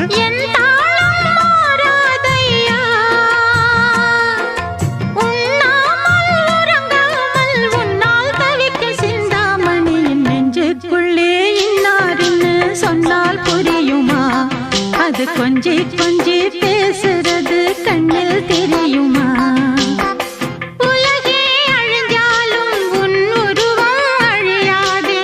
அது கொஞ்சி கொஞ்சி பேசுறது கண்ணில் தெரியுமா உலகே அழிஞ்சாலும் உன் உருவம் அழியாதே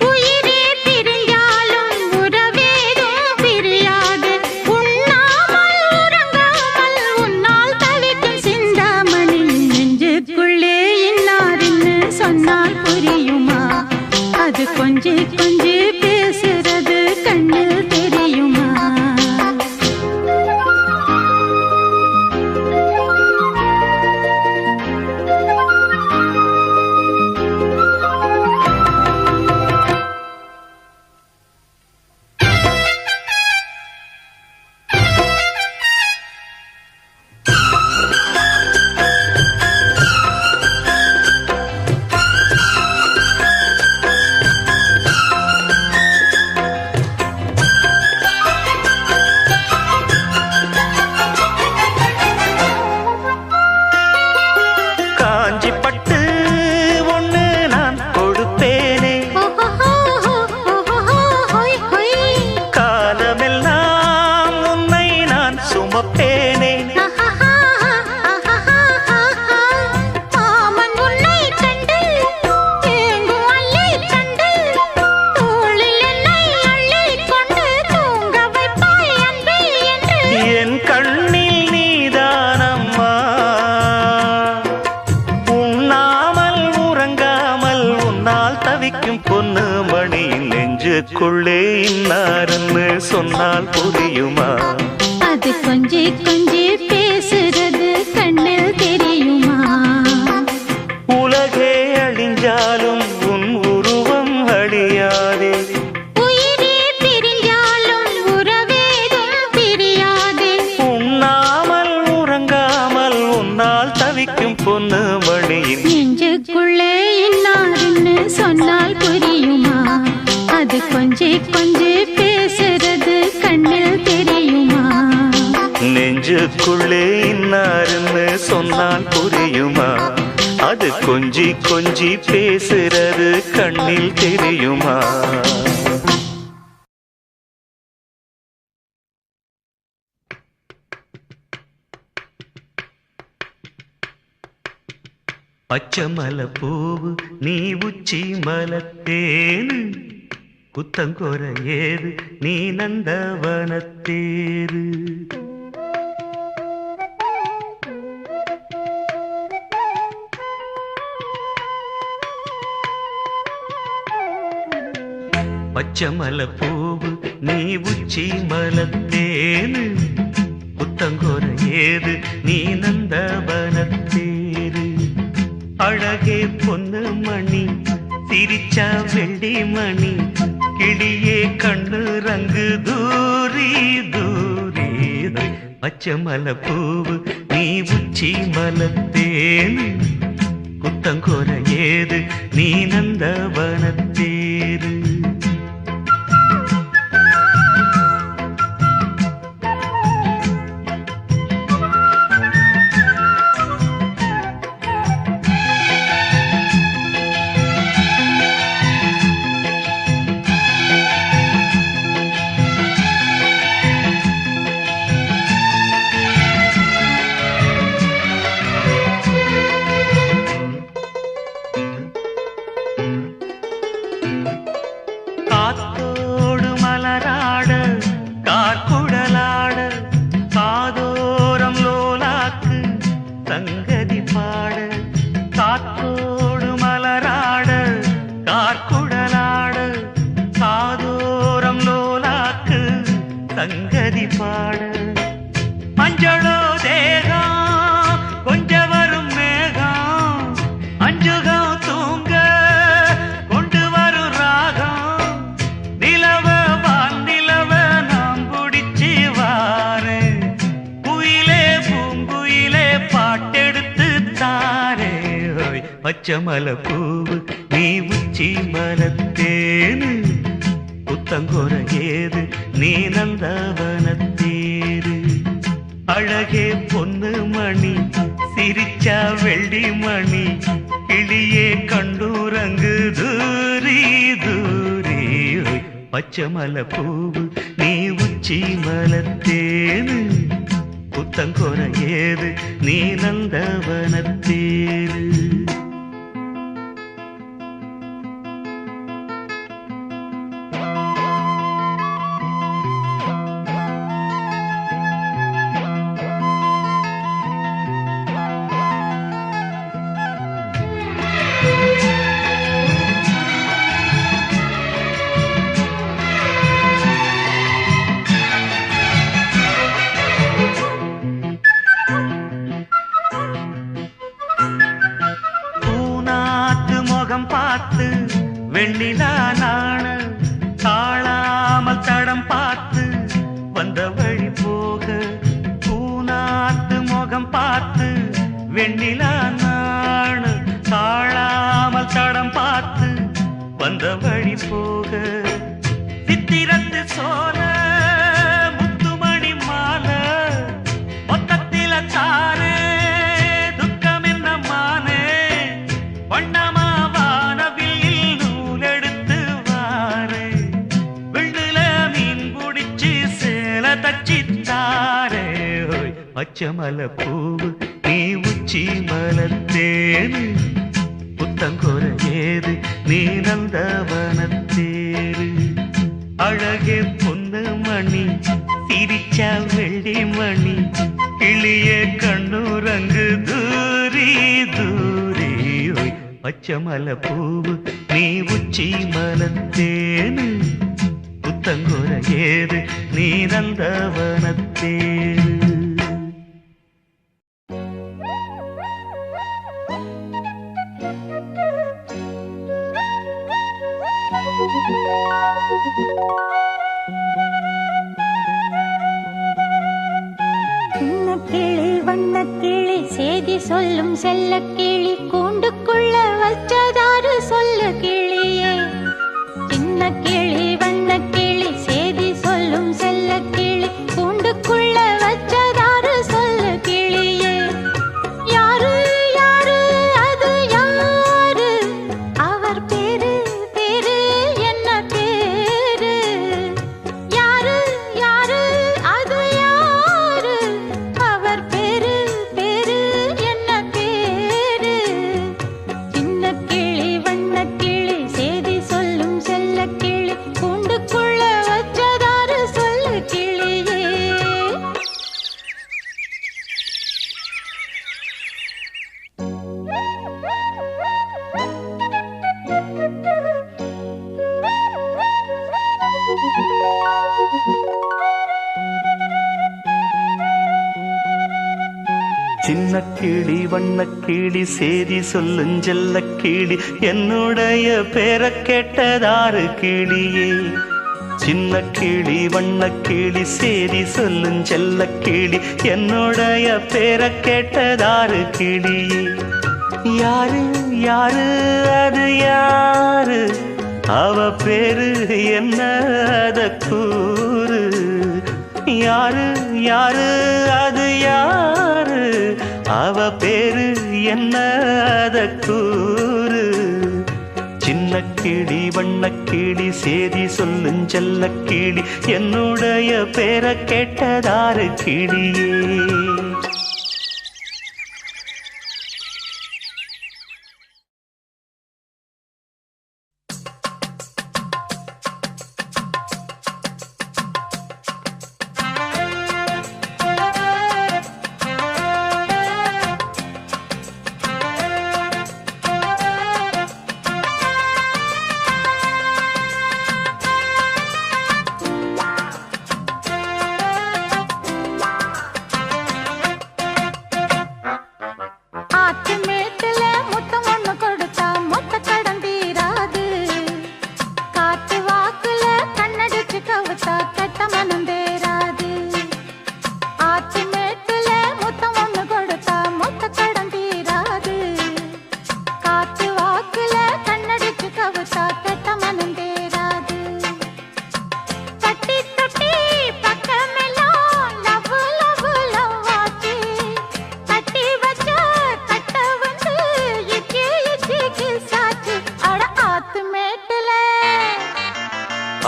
உயிரே பிரிஞ்சாலும் உறவேதும் பிரியாதே உண்ணாமல் உறங்காமல் உன்னால் தவிக்கும் சிந்தாமணி நெஞ்சுக்குள்ளே இன்னாருன்னு சொன்னால் புரியுமா அது கொஞ்சி கொஞ்சி பேசுறது கண்ணில் தெரியுமா நெஞ்சுக்குள்ளே இன்னாருன்னு சொன்னால் புரியுமா அது கொஞ்சி கொஞ்சி பேசுறது கண்ணில் தெரியுமா உலகே அழிஞ்சாலும் உன் உருவம் அழியாதே உயிரே பிரிஞ்சாலும் உறவேதும் பிரியாதே உண்ணாமல் உறங்காமல் உன்னால் தவிக்கும் பொண்ணு மணியின் நெஞ்சுக்குள்ளே இன்னாருன்னு சொன்னால் புரியுமா அது கொஞ்சி கொஞ்சி பேசுறது கண்ணில் தெரியுமா நெஞ்சுக்குள்ளே இன்னாருன்னு சொன்னால் புரியுமா? அது கொஞ்சி கொஞ்சி பேசுறது கண்ணில் தெரியுமா? பச்சமலை பூவு நீ உச்சி மலத்தேனு, குத்தங்கொர ஏது நீ நந்தவனத்தேரு. பச்சமலை பூவு நீ உச்சி மலத்தேனு, குத்தங்கொர ஏது நீ நந்தவனத்தேரு. அழகே பொண்ணு மணி சிரிச்சா வெள்ளி மணி, கிளியே கண்ணு ரங்கு தூரி தூரி. பச்சமலை பூவு நீ உச்சி மலத்தேனு, குத்தங்கொர ஏது நீ நந்தவனத்தேரு. காத்தோடு மலராட கார்குழலாட, காதோரம் லோலாக்கு சங்கதி பாட. காத்தோடு மலராட கார்குழலாட, காதோரம் லோலாக்கு சங்கதி பாட. மஞ்சளோ தேகம் கொஞ்ச வரும் மேகம், அஞ்சுகம் தூங்க கொண்டு வரும் ராகம். நிலவ வானிலவ நாம் குடிச்சு வாரே, குயிலே பூங்குயிலே பாட்டெடுத்து தாரே. பச்சமலை பூவு நீ உச்சி மலத்தேனு, குத்தங்கொர ஏது நீ நந்தவனத்தேரு. அழகே பொண்ணு மணி சிரிச்சா வெள்ளி மணி, கிளியே கண்டூரங்கு தூரி தூரி. பச்சமலை பூவு நீ உச்சி மலத்தேனு, குத்தங்கொர ஏது நீ நந்தவனத்தேரு. பார்த்து வெண்ணிலா நாண, தாழாமல் தடம் பார்த்து வந்த வழி போக. பூநாத்து முகம் பார்த்து வெண்ணிலா நாண, தாழாமல் தடம் பார்த்து வந்த வழி போக. சித்திரத்து சோல முத்துமணி மாலை, மொத்தத்தில தாரே துக்கம் என்ன மானே. வண்ணமா பச்சமலை பூவு நீ உச்சி மலத்தேனு, புத்தங்கொர ஏது நீ நந்தவனத்தேரு. அழகே பொண்ணு மணி சிரிச்சா வெள்ளி மணி, கிளியே கண்ணுரங்கு தூரி தூரி. பச்சமலை பூவு நீ உச்சி மலத்தேனு, புத்தங்கொர ஏது நீ நந்தவனத்தேரு. கிளி வண்ணக்கிளி சேதி சொல்லும் செல்ல கிளி, கூண்டுக்குள்ள வச்சதாரு சொல்லு கிளியே. சின்ன கிளி வண்ணக்கிளி சேதி சொல்லும் செல்ல கிளி, கூண்டுக்குள்ள வச்சதாரு சின்ன கிளி வண்ண கிளி சேதி சொல்லும் செல்ல கிளி என்னுடைய பேரை கேட்டதாறு கிளியே. சின்ன கிளி வண்ண கிளி சேதி சொல்லும் செல்ல கிளி என்னுடைய பேரை கேட்டதாறு கிளியே. யாரு யாரு அது யாரு, அவ பேரு என்ன அத கூறு. யாரு யாரு அது யாரு, அவ பேரு என்ன அத கூறு. சின்ன கிளி வண்ண கிளி சேதி சொல்லும் செல்ல கிளி என்னுடைய பேரை கேட்டதாறு கிளியே.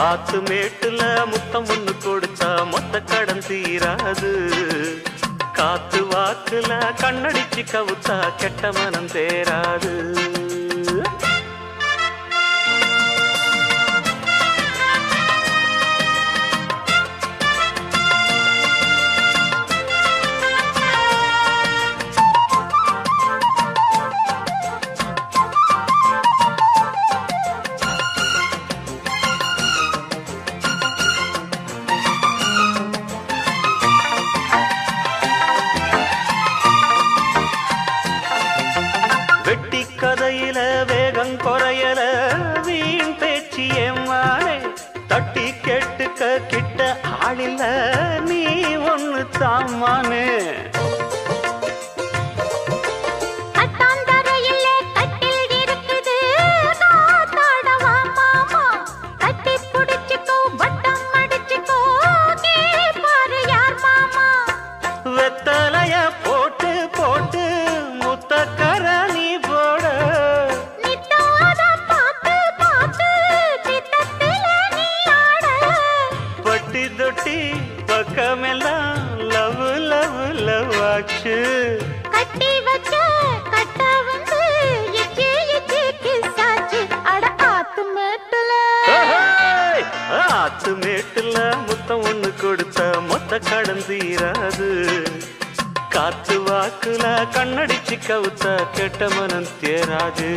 ஆத்து மேட்டுல முத்தம் ஒண்ணு கொடுத்தா மொத்த கடன் தீராது. காத்து வாக்குல கண்ணடிச்சு கவுத்தா கெட்ட மனம் தேராது. கதையில வேகம் குறையல வீண் பேச்சு ஏமானே. தட்டி கேட்டுக்க கிட்ட ஆளில்ல நீ ஒண்ணு தாமானே. வெத்தலைய போட்டு போட்டு முத்தக்கர நீ போட. பட்டி தொட்டி பக்கமெல்லாம் லவ் லவ் லவ் ஆச்சு. கட்டி வச்ச கட்ட வந்து இச்சி இச்சி கிசாச்சு. அட ஆத்து மேட்டுல ஆத்து மேட்டுல முத்தம் ஒண்ணு கொடுத்த மொத்த கடன் தீராது. காத்து வாக்குல கண்ணடிச்சு கவுத்த கெட்ட மனம் தேராது.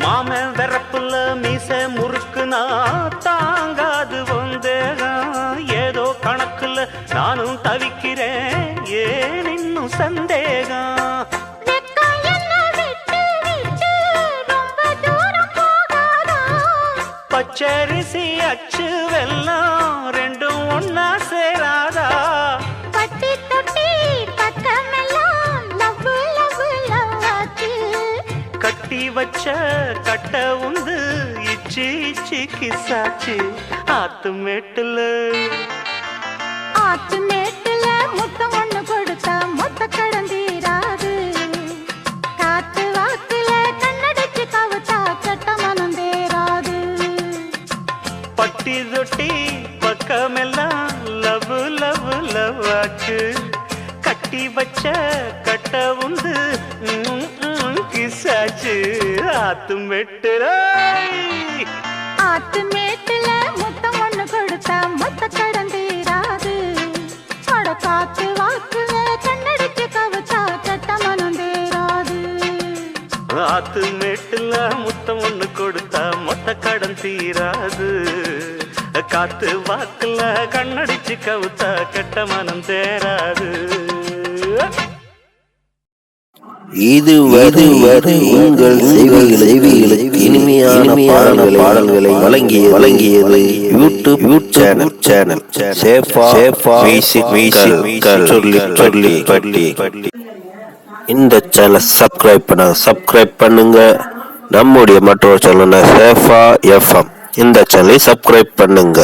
மாமன் வெறப்புல மீச முறுக்குனா தாங்காது வந்தேகம். ஏதோ கணக்குல நானும் தவிக்கிறேன், ஏன் இன்னும் சந்தேகம். பச்சரிசி அச்சு வெல்லம் ரெண்டும் ஒன்னா சேராதா. பட்டி தொட்டி பக்கமெல்லாம் லவ் லவ் லவ் ஆச்சு. கட்டி வச்ச கட்ட உந்து இச்சி இச்சி கிசாச்சு. ஆத்து மேட்டுல ஆத்து மேட்டுல முத்தம் ஒண்ணு கொடுத்தா மொத்த கடந்தீராது. காத்து வாக்குல கண்ணடிச்சு கவுத்தா கெட்ட மனம் தேராது. பட்டி தொட்டி பக்கமெல்லாம் லவ் லவ் லவ்வாக்கு கட்டி வச்ச கட்ட உந்து கிசாச்சு ஆத்து மெட்டுல ஆத்து மேட்டுல முத்தம் ஒண்ணு கொடுத்தா மொத்த கடந்தீராது. அட காத்து வாக்குல கண்ணடிச்சு கவுத்தா கெட்ட மனம் தேராது. ஆத்து மேட்டுல முத்தம் ஒண்ணு கொடுத்தா மொத்த கடன் தீராது. காத்து வாக்குல கண்ணடிச்சு கவுத்தா கெட்ட மனம் தேராது. இதுவரை உங்கள் செவிகளுக்கு இனிமையான பாடல்களை வழங்கியது யூடியூப் சேனல் சேஃபா மியூசிக்கல் சொல்லி பட்டி. இந்த சேனலை சப்ஸ்கிரைப் பண்ணுங்க. நம்முடைய மற்றொரு சேனல் சேஃபா FM. இந்த சேனலை சப்ஸ்கிரைப் பண்ணுங்க.